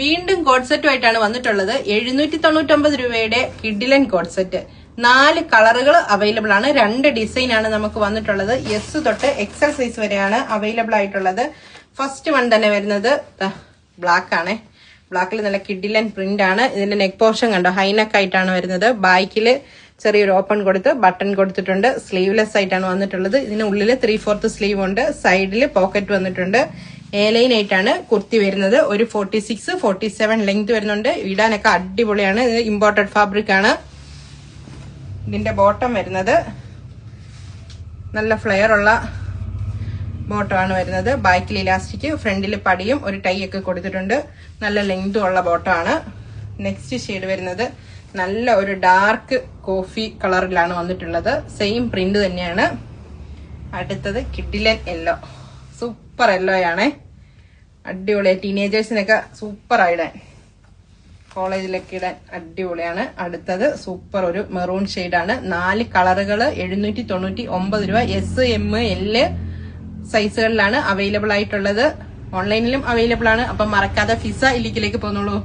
വീണ്ടും കോഡ് സെറ്റുമായിട്ടാണ് വന്നിട്ടുള്ളത്. 799 രൂപയുടെ കിഡിലൻ കോഡ് സെറ്റ്. 4 കളറുകൾ അവൈലബിൾ ആണ്. 2 ഡിസൈൻ ആണ് നമുക്ക് വന്നിട്ടുള്ളത്. എസ് തൊട്ട് എക്സൽ സൈസ് വരെയാണ് അവൈലബിൾ ആയിട്ടുള്ളത്. ഫസ്റ്റ് വൺ തന്നെ വരുന്നത് ബ്ലാക്ക് ആണ്. ബ്ലാക്കിൽ നല്ല കിഡിലൻ പ്രിന്റ് ആണ്. ഇതിന്റെ നെക്ക് പോർഷൻ കണ്ടോ, ഹൈനെക്ക് ആയിട്ടാണ് വരുന്നത്. ബാക്കില് ചെറിയൊരു ഓപ്പൺ കൊടുത്ത് ബട്ടൺ കൊടുത്തിട്ടുണ്ട്. സ്ലീവ്ലെസ് ആയിട്ടാണ് വന്നിട്ടുള്ളത്. ഇതിന് ഉള്ളിൽ 3/4 സ്ലീവ് ഉണ്ട്. സൈഡിൽ പോക്കറ്റ് വന്നിട്ടുണ്ട്. ലൈൻ ആയിട്ടാണ് കുർത്തി വരുന്നത്. ഒരു 46-47 ലെങ്ത് വരുന്നുണ്ട്. ഇടാനൊക്കെ അടിപൊളിയാണ്. ഇത് ഇമ്പോർട്ടഡ് ഫാബ്രിക് ആണ്. ഇതിന്റെ ബോട്ടം വരുന്നത് നല്ല ഫ്ലെയർ ഉള്ള ബോട്ടം ആണ് വരുന്നത്. ബാക്കിൽ ഇലാസ്റ്റിക്, ഫ്രണ്ടിൽ പടിയും ഒരു ടൈ ഒക്കെ കൊടുത്തിട്ടുണ്ട്. നല്ല ലെങ്തും ഉള്ള ബോട്ടം ആണ്. നെക്സ്റ്റ് ഷെയ്ഡ് വരുന്നത് നല്ല ഒരു ഡാർക്ക് കോഫി കളറിലാണ് വന്നിട്ടുള്ളത്. സെയിം പ്രിന്റ് തന്നെയാണ്. അടുത്തത് കിഡിലൻ യെല്ലോ, സൂപ്പർ യെല്ലോ ആണ്. അടിപൊളിയായി ടീനേജേഴ്സിനൊക്കെ സൂപ്പർ ആയിടാൻ, കോളേജിലൊക്കെ ഇടാൻ അടിപൊളിയാണ്. അടുത്തത് സൂപ്പർ ഒരു മെറൂൺ ഷെയ്ഡാണ്. 4 കളറുകൾ 799 രൂപ. എസ്, എം, എൽ സൈസുകളിലാണ് അവൈലബിൾ ആയിട്ടുള്ളത്. ഓൺലൈനിലും അവൈലബിൾ ആണ്. അപ്പം മറക്കാതെ ഫിസ ഇല്ലിക്കിലേക്ക് പോന്നോളൂ.